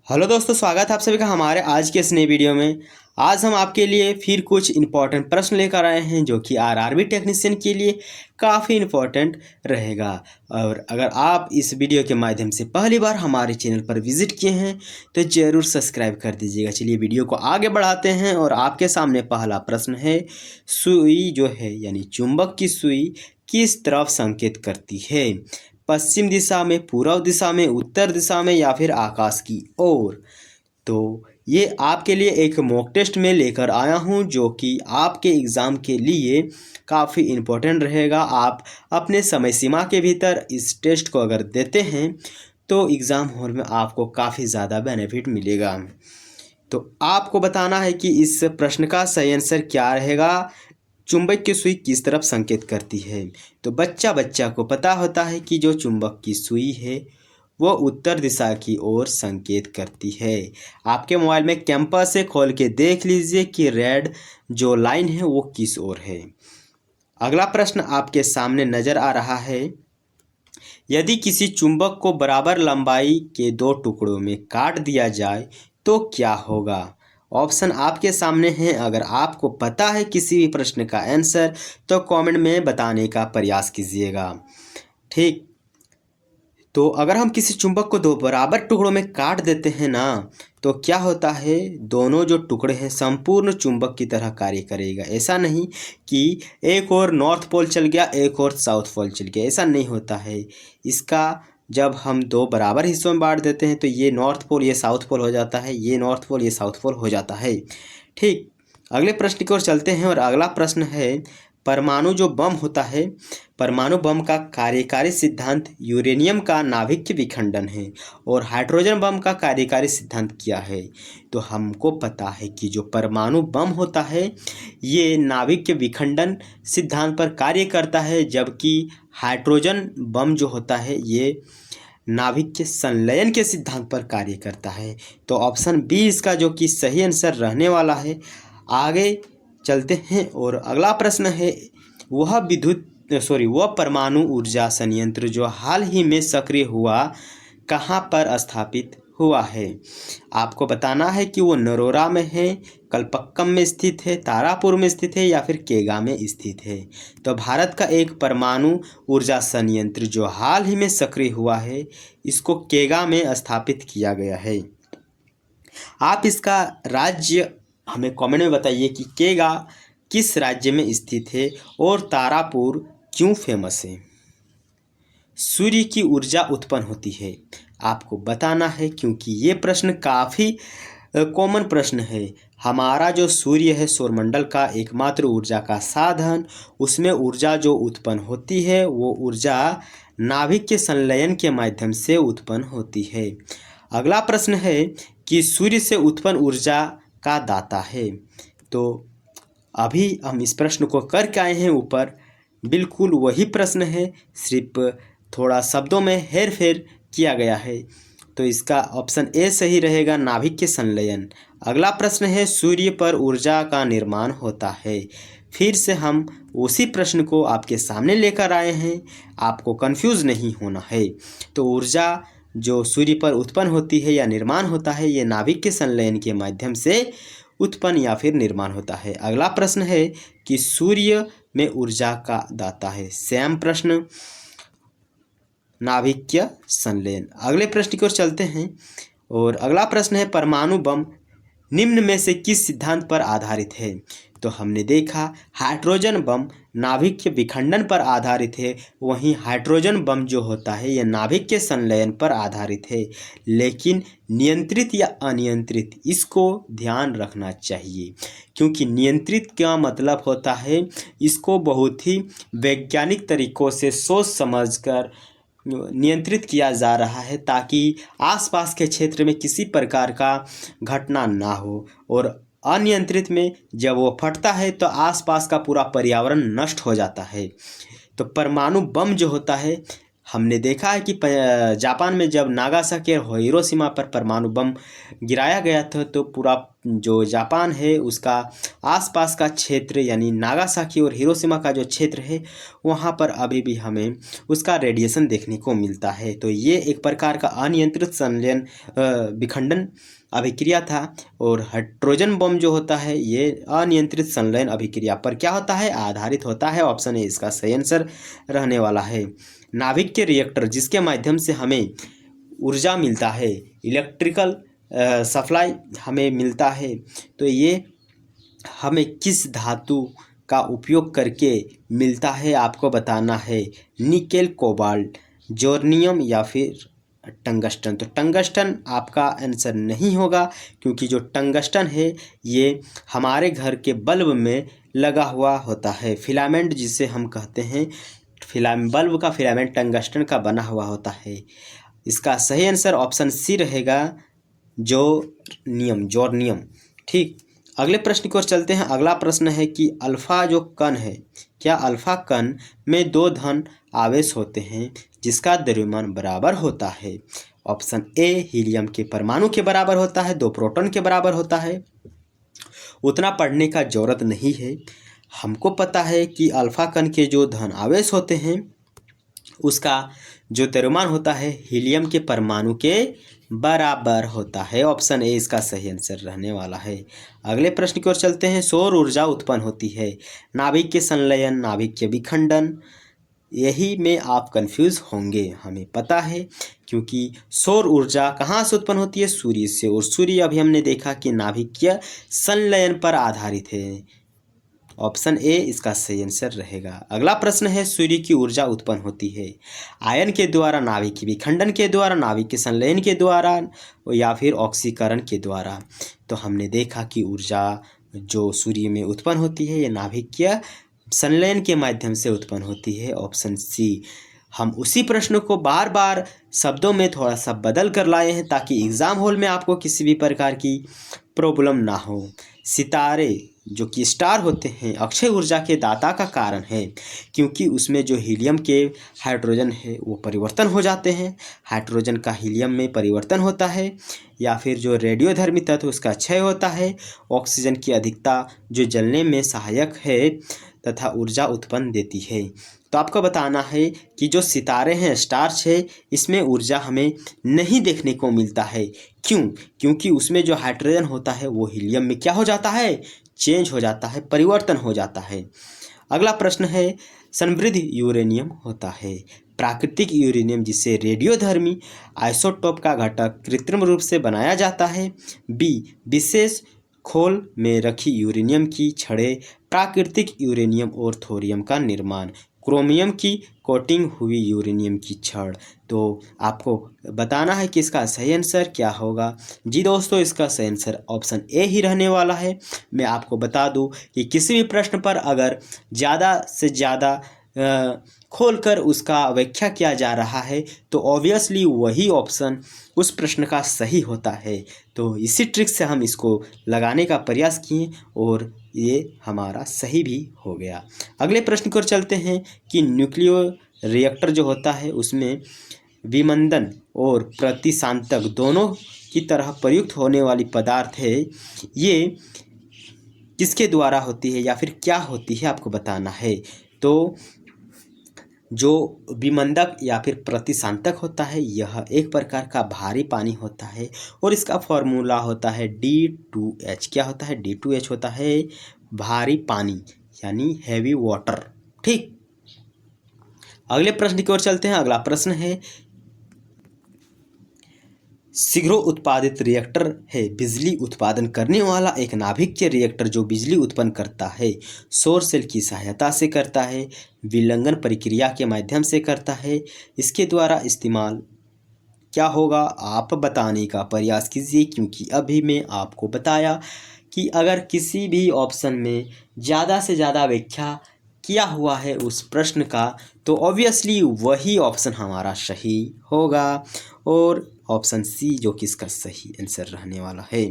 Hello दोस्तों, स्वागत है आप सभी का हमारे आज के इस नए वीडियो में। आज हम आपके लिए फिर कुछ इम्पोर्टेंट प्रश्न लेकर आए हैं जो कि आरआरबी टेक्नीशियन के लिए काफ़ी इम्पोर्टेंट रहेगा। और अगर आप इस वीडियो के माध्यम से पहली बार हमारे चैनल पर विजिट किए हैं तो ज़रूर सब्सक्राइब कर दीजिएगा। चलिए वीडियो को आगे बढ़ाते हैं और आपके सामने पहला प्रश्न है, सुई जो है यानी चुंबक की सुई किस तरफ संकेत करती है? पश्चिम दिशा में, पूर्व दिशा में, उत्तर दिशा में या फिर आकाश की ओर? तो ये आपके लिए एक मॉक टेस्ट में लेकर आया हूँ जो कि आपके एग्ज़ाम के लिए काफ़ी इम्पोर्टेंट रहेगा। आप अपने समय सीमा के भीतर इस टेस्ट को अगर देते हैं तो एग्ज़ाम हॉल में आपको काफ़ी ज़्यादा बेनिफिट मिलेगा। तो आपको बताना है कि इस प्रश्न का सही आंसर क्या रहेगा। चुंबक की सुई किस तरफ संकेत करती है? तो बच्चा को पता होता है कि जो चुंबक की सुई है वो उत्तर दिशा की ओर संकेत करती है। आपके मोबाइल में कैंपस से खोल के देख लीजिए कि रेड जो लाइन है वो किस ओर है। अगला प्रश्न आपके सामने नज़र आ रहा है, यदि किसी चुंबक को बराबर लंबाई के दो टुकड़ों में काट दिया जाए तो क्या होगा? ऑप्शन आपके सामने हैं। अगर आपको पता है किसी भी प्रश्न का आंसर तो कमेंट में बताने का प्रयास कीजिएगा। ठीक, तो अगर हम किसी चुंबक को दो बराबर टुकड़ों में काट देते हैं ना, तो क्या होता है, दोनों जो टुकड़े हैं संपूर्ण चुंबक की तरह कार्य करेगा। ऐसा नहीं कि एक और नॉर्थ पोल चल गया, एक और साउथ पोल चल गया, ऐसा नहीं होता है। इसका जब हम दो बराबर हिस्सों में बांट देते हैं तो ये नॉर्थ पोल ये साउथ पोल हो जाता है, ये नॉर्थ पोल ये साउथ पोल हो जाता है। ठीक, अगले प्रश्न की ओर चलते हैं और अगला प्रश्न है, परमाणु जो बम होता है, परमाणु बम का कार्यकारी सिद्धांत यूरेनियम का नाभिक विखंडन है और हाइड्रोजन बम का कार्यकारी सिद्धांत क्या है? तो हमको पता है कि जो परमाणु बम होता है ये नाभिक विखंडन सिद्धांत पर कार्य करता है, जबकि हाइड्रोजन बम जो होता है ये नाभिक के संलयन के सिद्धांत पर कार्य करता है। तो ऑप्शन बी इसका जो कि सही आंसर रहने वाला है। आगे चलते हैं और अगला प्रश्न है, वह परमाणु ऊर्जा संयंत्र जो हाल ही में सक्रिय हुआ कहाँ पर स्थापित हुआ है? आपको बताना है कि वो नरोरा में है, कलपक्कम में स्थित है, तारापुर में स्थित है या फिर केगा में स्थित है। तो भारत का एक परमाणु ऊर्जा संयंत्र जो हाल ही में सक्रिय हुआ है इसको केगा में स्थापित किया गया है। आप इसका राज्य हमें कमेंट में बताइए कि केगा किस राज्य में स्थित है और तारापुर क्यों फेमस है। सूर्य की ऊर्जा उत्पन्न होती है, आपको बताना है क्योंकि ये प्रश्न काफ़ी कॉमन प्रश्न है। हमारा जो सूर्य है सौरमंडल का एकमात्र ऊर्जा का साधन, उसमें ऊर्जा जो उत्पन्न होती है वो ऊर्जा नाभिक के संलयन के माध्यम से उत्पन्न होती है। अगला प्रश्न है कि सूर्य से उत्पन्न ऊर्जा का दाता है। तो अभी हम इस प्रश्न को करके आए हैं ऊपर, बिल्कुल वही प्रश्न है, सिर्फ थोड़ा शब्दों में हेर फेर किया गया है। तो इसका ऑप्शन ए सही रहेगा, नाभिक के संलयन। अगला प्रश्न है, सूर्य पर ऊर्जा का निर्माण होता है। फिर से हम उसी प्रश्न को आपके सामने लेकर आए हैं, आपको कंफ्यूज नहीं होना है। तो ऊर्जा जो सूर्य पर उत्पन्न होती है या निर्माण होता है ये नाभिक के संलयन के माध्यम से उत्पन्न या फिर निर्माण होता है। अगला प्रश्न है कि सूर्य में ऊर्जा का दाता है। सेम प्रश्न, नाभिकीय संलयन। अगले प्रश्न की ओर चलते हैं और अगला प्रश्न है, परमाणु बम निम्न में से किस सिद्धांत पर आधारित है? तो हमने देखा हाइड्रोजन बम नाभिक के विखंडन पर आधारित है, वहीं हाइड्रोजन बम जो होता है यह नाभिक के संलयन पर आधारित है। लेकिन नियंत्रित या अनियंत्रित, इसको ध्यान रखना चाहिए, क्योंकि नियंत्रित का मतलब होता है इसको बहुत ही वैज्ञानिक तरीक़ों से सोच समझकर नियंत्रित किया जा रहा है ताकि आसपास के क्षेत्र में किसी प्रकार का घटना ना हो। और अनियंत्रित में जब वो फटता है तो आसपास का पूरा पर्यावरण नष्ट हो जाता है। तो परमाणु बम जो होता है हमने देखा है कि जापान में जब नागासाकी और हिरोशिमा पर परमाणु बम गिराया गया था तो पूरा जो जापान है उसका आसपास का क्षेत्र यानी नागासाकी और हिरोशिमा का जो क्षेत्र है वहाँ पर अभी भी हमें उसका रेडिएशन देखने को मिलता है। तो ये एक प्रकार का अनियंत्रित संलयन विखंडन अभिक्रिया था। और हाइड्रोजन बम जो होता है ये अनियंत्रित संलयन अभिक्रिया पर क्या होता है, आधारित होता है। ऑप्शन ए इसका सही आंसर रहने वाला है। नाभिक के रिएक्टर जिसके माध्यम से हमें ऊर्जा मिलता है, इलेक्ट्रिकल सप्लाई हमें मिलता है, तो ये हमें किस धातु का उपयोग करके मिलता है आपको बताना है। निकेल, कोबाल्ट, जर्नियम या फिर टंगस्टन। तो टंगस्टन आपका आंसर नहीं होगा क्योंकि जो टंगस्टन है ये हमारे घर के बल्ब में लगा हुआ होता है। फिलामेंट जिसे हम कहते हैं, बल्ब का फिलामेंट टंगस्टन का बना हुआ होता है। इसका सही आंसर ऑप्शन सी रहेगा, जॉर्नियम। ठीक, अगले प्रश्न की ओर चलते हैं। अगला प्रश्न है कि अल्फा जो कण है, क्या अल्फा कण में दो धन आवेश होते हैं जिसका द्रव्यमान बराबर होता है। ऑप्शन ए हीलियम के परमाणु के बराबर होता है, 2 प्रोटॉन के बराबर होता है। उतना पढ़ने का जरूरत नहीं है, हमको पता है कि अल्फा कण के जो धन आवेश होते हैं उसका जो द्रव्यमान होता है हीलियम के परमाणु के बराबर होता है। ऑप्शन ए इसका सही आंसर रहने वाला है। अगले प्रश्न की ओर चलते हैं। सौर ऊर्जा उत्पन्न होती है नाभिक के संलयन, नाभिक के विखंडन, यही में आप कंफ्यूज होंगे। हमें पता है क्योंकि सौर ऊर्जा कहाँ से उत्पन्न होती है, सूर्य से, और सूर्य अभी हमने देखा कि नाभिकीय संलयन पर आधारित है। ऑप्शन ए इसका सही आंसर रहेगा। अगला प्रश्न है, सूर्य की ऊर्जा उत्पन्न होती है आयन के द्वारा, नाभिक के विखंडन के द्वारा, नाभिक के संलयन के द्वारा या फिर ऑक्सीकरण के द्वारा। तो हमने देखा कि ऊर्जा जो सूर्य में उत्पन्न होती है ये नाभिकीय संलयन के माध्यम से उत्पन्न होती है। Option C. हम उसी प्रश्न को बार बार शब्दों में थोड़ा सा बदल कर लाए हैं ताकि एग्ज़ाम हॉल में आपको किसी भी प्रकार की प्रॉब्लम ना हो। सितारे जो कि स्टार होते हैं अक्षय ऊर्जा के दाता का कारण है क्योंकि उसमें जो हीलियम के हाइड्रोजन है वो परिवर्तन हो जाते हैं, हाइड्रोजन का हीलियम में परिवर्तन होता है, या फिर जो रेडियोधर्मी तत्व उसका क्षय होता है, ऑक्सीजन की अधिकता जो जलने में सहायक है तथा ऊर्जा उत्पन्न देती है। तो आपको बताना है कि जो सितारे हैं, स्टार्स है, इसमें ऊर्जा हमें नहीं देखने को मिलता है। क्यों? क्योंकि उसमें जो हाइड्रोजन होता है वो हीलियम में क्या हो जाता है, चेंज हो जाता है, परिवर्तन हो जाता है। अगला प्रश्न है, समृद्ध यूरेनियम होता है प्राकृतिक यूरेनियम जिसे रेडियोधर्मी आइसोटोप का घटक कृत्रिम रूप से बनाया जाता है। बी विशेष खोल में रखी यूरेनियम की छड़ें प्राकृतिक यूरेनियम और थोरियम का निर्माण, क्रोमियम की कोटिंग हुई यूरेनियम की छड़। तो आपको बताना है कि इसका सही आंसर क्या होगा। जी दोस्तों, इसका सही आंसर ऑप्शन ए ही रहने वाला है। मैं आपको बता दूं कि किसी भी प्रश्न पर अगर ज़्यादा से ज़्यादा खोलकर उसका व्याख्या किया जा रहा है तो ऑब्वियसली वही ऑप्शन उस प्रश्न का सही होता है। तो इसी ट्रिक से हम इसको लगाने का प्रयास किए और ये हमारा सही भी हो गया। अगले प्रश्न की ओर चलते हैं कि न्यूक्लियर रिएक्टर जो होता है उसमें विमंदन और प्रतिशांतक दोनों की तरह प्रयुक्त होने वाली पदार्थ है, ये किसके द्वारा होती है या फिर क्या होती है आपको बताना है। तो जो विमंदक या फिर प्रतिशांतक होता है यह एक प्रकार का भारी पानी होता है और इसका फॉर्मूला होता है D2H। क्या होता है, D2H होता है भारी पानी यानी हैवी वाटर। ठीक, अगले प्रश्न की ओर चलते हैं। अगला प्रश्न है, शीघ्र उत्पादित रिएक्टर है बिजली उत्पादन करने वाला एक नाभिक के रिएक्टर जो बिजली उत्पन्न करता है, सौर सेल की सहायता से करता है, विलंगन प्रक्रिया के माध्यम से करता है। इसके द्वारा इस्तेमाल क्या होगा आप बताने का प्रयास कीजिए क्योंकि अभी मैं आपको बताया कि अगर किसी भी ऑप्शन में ज़्यादा से ज़्यादा व्याख्या किया हुआ है उस प्रश्न का तो ऑब्वियसली वही ऑप्शन हमारा सही होगा और ऑप्शन सी जो कि इसका सही आंसर रहने वाला है।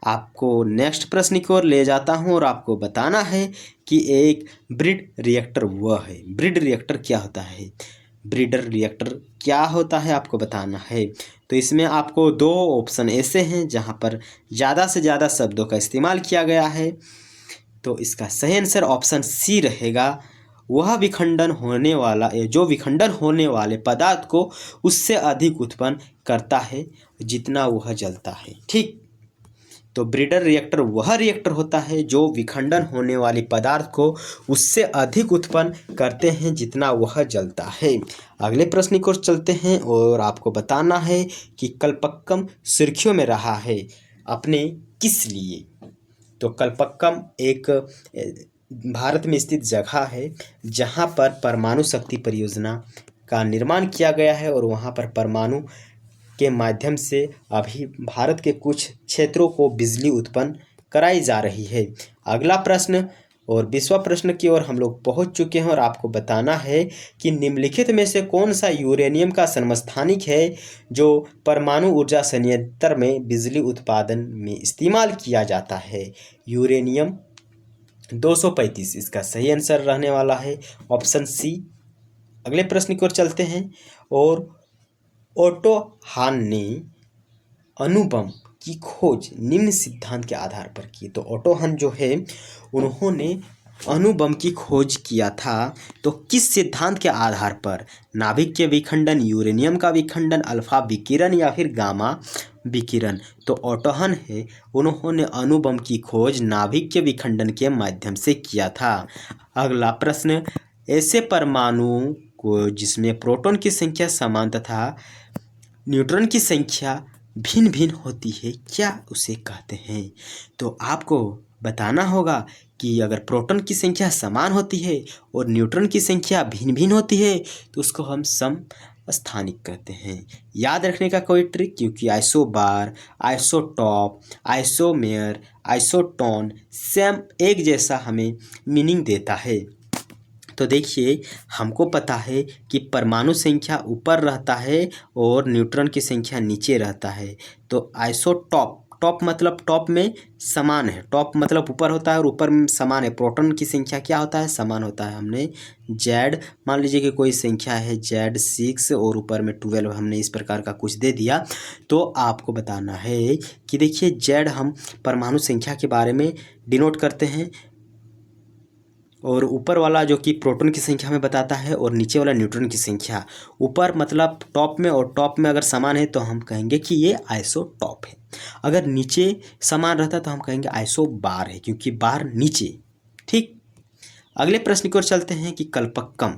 आपको नेक्स्ट प्रश्न की ओर ले जाता हूं और आपको बताना है कि एक ब्रिड रिएक्टर वह है। ब्रिड रिएक्टर क्या होता है? ब्रीडर रिएक्टर क्या होता है आपको बताना है। तो इसमें आपको दो ऑप्शन ऐसे हैं जहां पर ज़्यादा से ज़्यादा शब्दों का इस्तेमाल किया गया है। तो इसका सही आंसर ऑप्शन सी रहेगा। वह विखंडन होने वाला जो विखंडन होने वाले पदार्थ को उससे अधिक उत्पन्न करता है जितना वह जलता है। ठीक, तो ब्रीडर रिएक्टर वह रिएक्टर होता है जो विखंडन होने वाली पदार्थ को उससे अधिक उत्पन्न करते हैं जितना वह जलता है। अगले प्रश्न की ओर चलते हैं और आपको बताना है कि कल्पक्कम सुर्खियों में रहा है अपने किस लिए। तो कल्पक्कम एक भारत में स्थित जगह है जहां पर परमाणु शक्ति परियोजना का निर्माण किया गया है और वहां पर परमाणु के माध्यम से अभी भारत के कुछ क्षेत्रों को बिजली उत्पन्न कराई जा रही है। अगला प्रश्न और 20वां प्रश्न की ओर हम लोग पहुंच चुके हैं और आपको बताना है कि निम्नलिखित में से कौन सा यूरेनियम का समस्थानिक है जो परमाणु ऊर्जा संयंत्र में बिजली उत्पादन में इस्तेमाल किया जाता है। यूरेनियम 235 इसका सही आंसर रहने वाला है ऑप्शन सी। अगले प्रश्न की ओर चलते हैं और ओटो हान ने अणुबम की खोज निम्न सिद्धांत के आधार पर की। तो ओटो हान जो है उन्होंने अणुबम की खोज किया था। तो किस सिद्धांत के आधार पर? नाभिक के विखंडन, यूरेनियम का विखंडन, अल्फा विकिरण या फिर गामा विकिरण। तो ओटो हान है उन्होंने अणुबम की खोज नाभिक के विखंडन के माध्यम से किया था। अगला प्रश्न, ऐसे परमाणु को जिसमें प्रोटॉन की संख्या समान तथा न्यूट्रॉन की संख्या भिन्न भिन्न होती है क्या उसे कहते हैं? तो आपको बताना होगा कि अगर प्रोटॉन की संख्या समान होती है और न्यूट्रॉन की संख्या भिन्न भिन्न होती है तो उसको हम समस्थानिक कहते हैं। याद रखने का कोई ट्रिक, क्योंकि आइसोबार, आइसोटॉप, आइसोमेयर, आइसोटोन सेम एक जैसा हमें मीनिंग देता है। तो देखिए हमको पता है कि परमाणु संख्या ऊपर रहता है और न्यूट्रॉन की संख्या नीचे रहता है। तो आइसोटॉप, टॉप मतलब टॉप में समान है, टॉप मतलब ऊपर होता है और ऊपर में समान है। प्रोटॉन की संख्या क्या होता है? समान होता है। हमने जेड मान लीजिए कि कोई संख्या है Z6 और ऊपर में 12, हमने इस प्रकार का कुछ दे दिया। तो आपको बताना है कि देखिए जेड हम परमाणु संख्या के बारे में डिनोट करते हैं और ऊपर वाला जो कि प्रोटॉन की संख्या में बताता है और नीचे वाला न्यूट्रॉन की संख्या। ऊपर मतलब टॉप में और टॉप में अगर समान है तो हम कहेंगे कि ये आइसोटॉप है। अगर नीचे समान रहता तो हम कहेंगे आइसोबार है, क्योंकि बार नीचे। ठीक, अगले प्रश्न की ओर चलते हैं कि कल्पक्कम,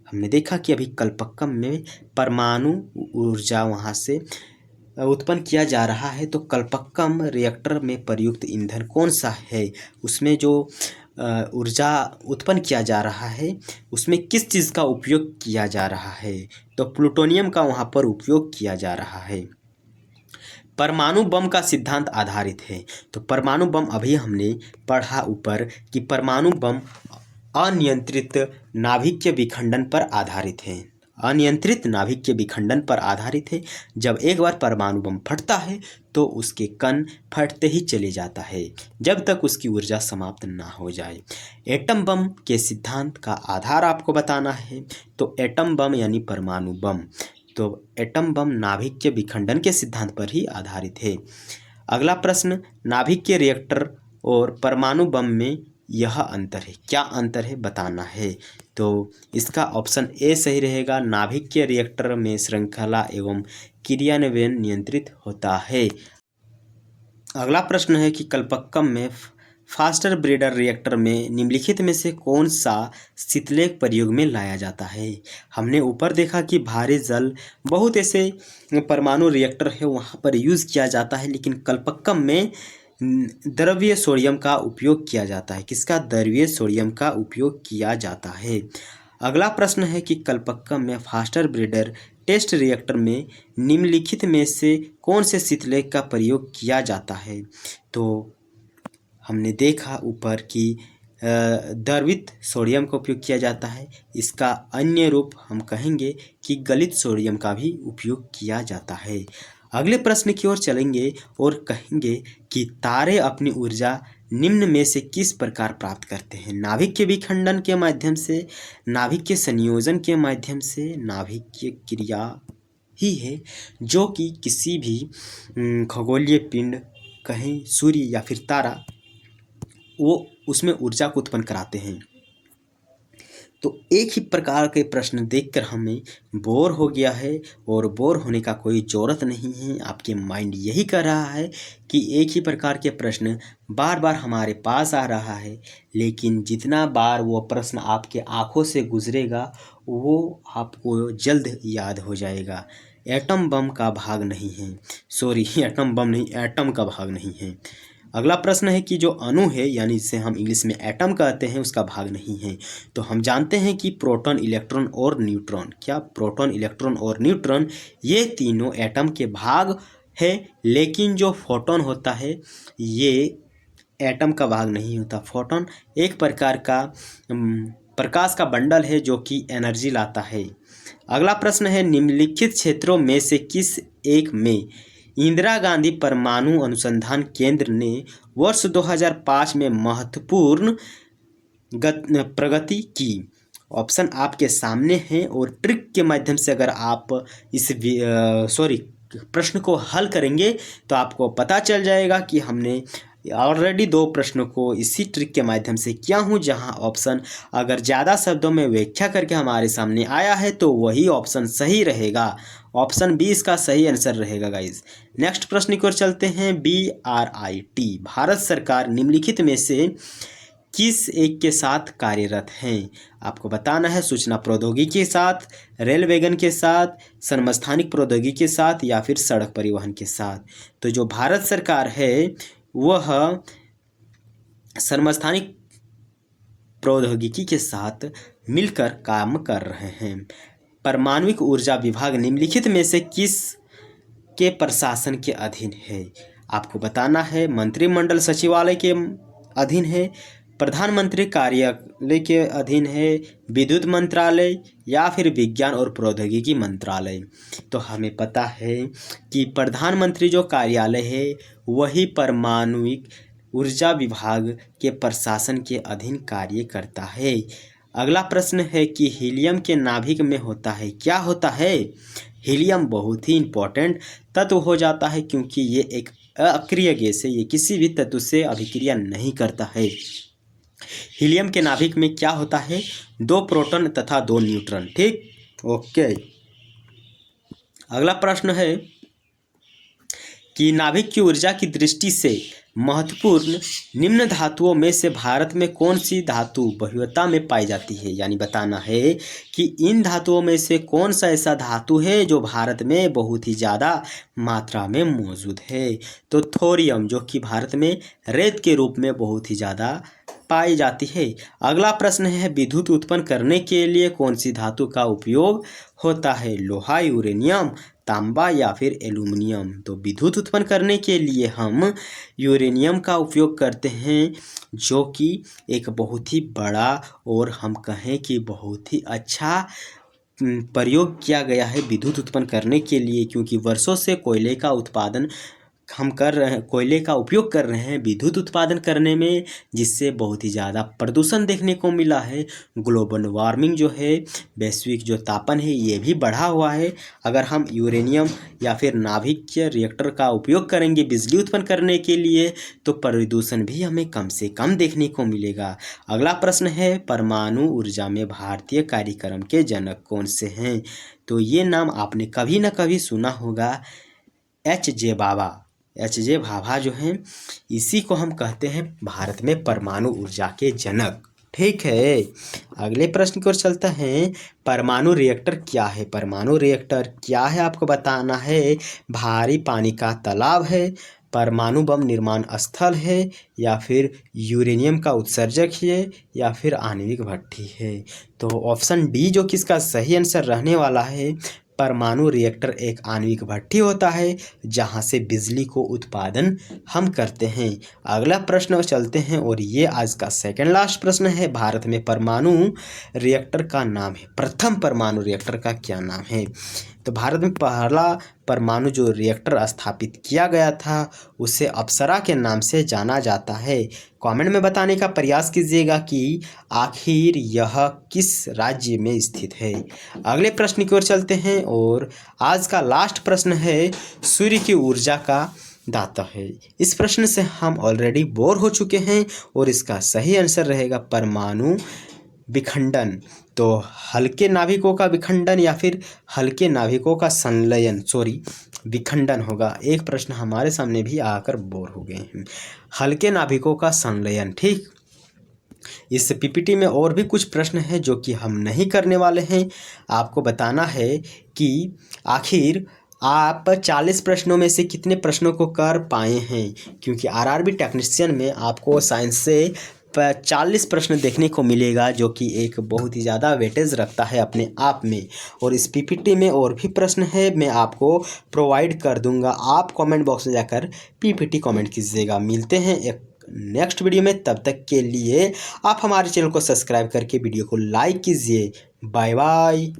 हमने देखा कि अभी कल्पक्कम में परमाणु ऊर्जा वहाँ से उत्पन्न किया जा रहा है। तो कल्पक्कम रिएक्टर में प्रयुक्त ईंधन कौन सा है? उसमें जो ऊर्जा उत्पन्न किया जा रहा है उसमें किस चीज़ का उपयोग किया जा रहा है? तो प्लूटोनियम का वहाँ पर उपयोग किया जा रहा है। परमाणु बम का सिद्धांत आधारित है। तो परमाणु बम अभी हमने पढ़ा ऊपर कि परमाणु बम अनियंत्रित नाभिक के विखंडन पर आधारित है। अनियंत्रित नाभिक के विखंडन पर आधारित है। जब एक बार परमाणु बम फटता है तो उसके कण फटते ही चले जाता है जब तक उसकी ऊर्जा समाप्त ना हो जाए। एटम बम के सिद्धांत का आधार आपको बताना है। तो एटम बम यानी परमाणु बम, तो एटम बम नाभिक के विखंडन के सिद्धांत पर ही आधारित है। अगला प्रश्न, नाभिक के रिएक्टर और परमाणु बम में यह अंतर है, क्या अंतर है बताना है। तो इसका ऑप्शन ए सही रहेगा। नाभिक के रिएक्टर में श्रृंखला एवं क्रियान्वयन नियंत्रित होता है। अगला प्रश्न है कि कल्पक्कम में फास्टर ब्रीडर रिएक्टर में निम्नलिखित में से कौन सा शीतलक प्रयोग में लाया जाता है? हमने ऊपर देखा कि भारी जल बहुत ऐसे परमाणु रिएक्टर है वहाँ पर यूज़ किया जाता है, लेकिन कल्पक्कम में द्रव्य सोडियम का उपयोग किया जाता है। किसका? द्रव्य सोडियम का उपयोग किया जाता है। अगला प्रश्न है कि कल्पक्कम में फास्टर ब्रीडर टेस्ट रिएक्टर में निम्नलिखित में से कौन से शीतलक का प्रयोग किया जाता है? तो हमने देखा ऊपर कि द्रवित सोडियम का उपयोग किया जाता है। इसका अन्य रूप हम कहेंगे कि गलित सोडियम का भी उपयोग किया जाता है। अगले प्रश्न की ओर चलेंगे और कहेंगे कि तारे अपनी ऊर्जा निम्न में से किस प्रकार प्राप्त करते हैं? नाभिक के विखंडन के माध्यम से, नाभिक के संयोजन के माध्यम से, नाभिक की क्रिया ही है जो कि किसी भी खगोलीय पिंड, कहीं सूर्य या फिर तारा, वो उसमें ऊर्जा को उत्पन्न कराते हैं। तो एक ही प्रकार के प्रश्न देखकर हमें बोर हो गया है, और बोर होने का कोई ज़रूरत नहीं है। आपके माइंड यही कर रहा है कि एक ही प्रकार के प्रश्न बार बार हमारे पास आ रहा है, लेकिन जितना बार वो प्रश्न आपके आँखों से गुजरेगा वो आपको जल्द याद हो जाएगा। एटम बम का भाग नहीं है, सॉरी एटम बम नहीं, एटम का भाग नहीं है। अगला प्रश्न है कि जो अणु है, यानी जिसे हम इंग्लिश में एटम कहते हैं, उसका भाग नहीं है। तो हम जानते हैं कि प्रोटॉन, इलेक्ट्रॉन और न्यूट्रॉन, क्या प्रोटॉन, इलेक्ट्रॉन और न्यूट्रॉन ये तीनों एटम के भाग है, लेकिन जो फोटॉन होता है ये एटम का भाग नहीं होता। फोटॉन एक प्रकार का प्रकाश का बंडल है जो कि एनर्जी लाता है। अगला प्रश्न है, निम्नलिखित क्षेत्रों में से किस एक में इंदिरा गांधी परमाणु अनुसंधान केंद्र ने वर्ष 2005 में महत्वपूर्ण प्रगति की? ऑप्शन आपके सामने हैं, और ट्रिक के माध्यम से अगर आप इस प्रश्न को हल करेंगे तो आपको पता चल जाएगा कि हमने ऑलरेडी 2 प्रश्नों को इसी ट्रिक के माध्यम से किया हूँ, जहाँ ऑप्शन अगर ज़्यादा शब्दों में व्याख्या करके हमारे सामने आया है तो वही ऑप्शन सही रहेगा। ऑप्शन बी इसका सही आंसर रहेगा गाइज। नेक्स्ट प्रश्न की ओर चलते हैं। BRIT भारत सरकार निम्नलिखित में से किस एक के साथ कार्यरत हैं? आपको बताना है, सूचना प्रौद्योगिकी के साथ, रेल वैगन के साथ, समस्थानिक प्रौद्योगिकी के साथ, या फिर सड़क परिवहन के साथ। तो जो भारत सरकार है वह समस्थानिक प्रौद्योगिकी के साथ मिलकर काम कर रहे हैं। परमाणुिक ऊर्जा विभाग निम्नलिखित में से किस के प्रशासन के अधीन है? आपको बताना है, मंत्रिमंडल सचिवालय के अधीन है, प्रधानमंत्री कार्यालय के अधीन है, विद्युत मंत्रालय, या फिर विज्ञान और प्रौद्योगिकी मंत्रालय। तो हमें पता है कि प्रधानमंत्री जो कार्यालय है वही परमाणुिक ऊर्जा विभाग के प्रशासन के अधीन कार्य करता है। अगला प्रश्न है कि हीलियम के नाभिक में होता है, क्या होता है? हीलियम बहुत ही इम्पोर्टेंट तत्व हो जाता है, क्योंकि ये एक अक्रिय गैस है, ये किसी भी तत्व से अभिक्रिया नहीं करता है। हीलियम के नाभिक में क्या होता है? 2 प्रोटॉन तथा 2 न्यूट्रॉन। ठीक, ओके। अगला प्रश्न है कि नाभिक की ऊर्जा की दृष्टि से महत्वपूर्ण निम्न धातुओं में से भारत में कौन सी धातु बहुलता में पाई जाती है? यानी बताना है कि इन धातुओं में से कौन सा ऐसा धातु है जो भारत में बहुत ही ज़्यादा मात्रा में मौजूद है। तो थोरियम, जो कि भारत में रेत के रूप में बहुत ही ज़्यादा पाई जाती है। अगला प्रश्न है, विद्युत उत्पन्न करने के लिए कौन सी धातु का उपयोग होता है? लोहा, यूरेनियम, तांबा, या फिर एल्युमिनियम। तो विद्युत उत्पन्न करने के लिए हम यूरेनियम का उपयोग करते हैं, जो कि एक बहुत ही बड़ा और हम कहें कि बहुत ही अच्छा प्रयोग किया गया है विद्युत उत्पन्न करने के लिए, क्योंकि वर्षों से कोयले का उत्पादन हम कर रहे हैं, कोयले का उपयोग कर रहे हैं विद्युत उत्पादन करने में, जिससे बहुत ही ज़्यादा प्रदूषण देखने को मिला है। ग्लोबल वार्मिंग जो है, वैश्विक जो तापन है, ये भी बढ़ा हुआ है। अगर हम यूरेनियम या फिर नाभिकीय रिएक्टर का उपयोग करेंगे बिजली उत्पन्न करने के लिए, तो प्रदूषण भी हमें कम से कम देखने को मिलेगा। अगला प्रश्न है, परमाणु ऊर्जा में भारतीय कार्यक्रम के जनक कौन से हैं? तो ये नाम आपने कभी ना कभी सुना होगा, HJ बाबा। HJ भाभा जो हैं, इसी को हम कहते हैं भारत में परमाणु ऊर्जा के जनक। ठीक है, अगले प्रश्न की ओर चलता है। परमाणु रिएक्टर क्या है? परमाणु रिएक्टर क्या है आपको बताना है। भारी पानी का तालाब है, परमाणु बम निर्माण स्थल है, या फिर यूरेनियम का उत्सर्जक है, या फिर आणविक भट्ठी है। तो ऑप्शन डी जो कि इसका सही आंसर रहने वाला है, परमाणु रिएक्टर एक आणविक भट्ठी होता है जहां से बिजली को उत्पादन हम करते हैं। अगला प्रश्न चलते हैं, और ये आज का सेकंड लास्ट प्रश्न है। भारत में परमाणु रिएक्टर का नाम है, प्रथम परमाणु रिएक्टर का क्या नाम है? तो भारत में पहला परमाणु जो रिएक्टर स्थापित किया गया था उसे अप्सरा के नाम से जाना जाता है। कमेंट में बताने का प्रयास कीजिएगा कि आखिर यह किस राज्य में स्थित है। अगले प्रश्न की ओर चलते हैं और आज का लास्ट प्रश्न है, सूर्य की ऊर्जा का दाता है। इस प्रश्न से हम ऑलरेडी बोर हो चुके हैं और इसका सही आंसर रहेगा परमाणु विखंडन। तो हल्के नाभिकों का विखंडन या फिर हल्के नाभिकों का संलयन, विखंडन होगा। एक प्रश्न हमारे सामने भी आकर बोर हो गए हैं, हल्के नाभिकों का संलयन। ठीक, इस पीपीटी में और भी कुछ प्रश्न हैं जो कि हम नहीं करने वाले हैं। आपको बताना है कि आखिर आप 40 प्रश्नों में से कितने प्रश्नों को कर पाए हैं, क्योंकि आरआरबी टेक्नीशियन में आपको साइंस से 40 प्रश्न देखने को मिलेगा जो कि एक बहुत ही ज़्यादा वेटेज रखता है अपने आप में। और इस पीपीटी में और भी प्रश्न है, मैं आपको प्रोवाइड कर दूंगा। आप कमेंट बॉक्स में जाकर पीपीटी कमेंट कीजिएगा। मिलते हैं एक नेक्स्ट वीडियो में, तब तक के लिए आप हमारे चैनल को सब्सक्राइब करके वीडियो को लाइक कीजिए। Bye bye.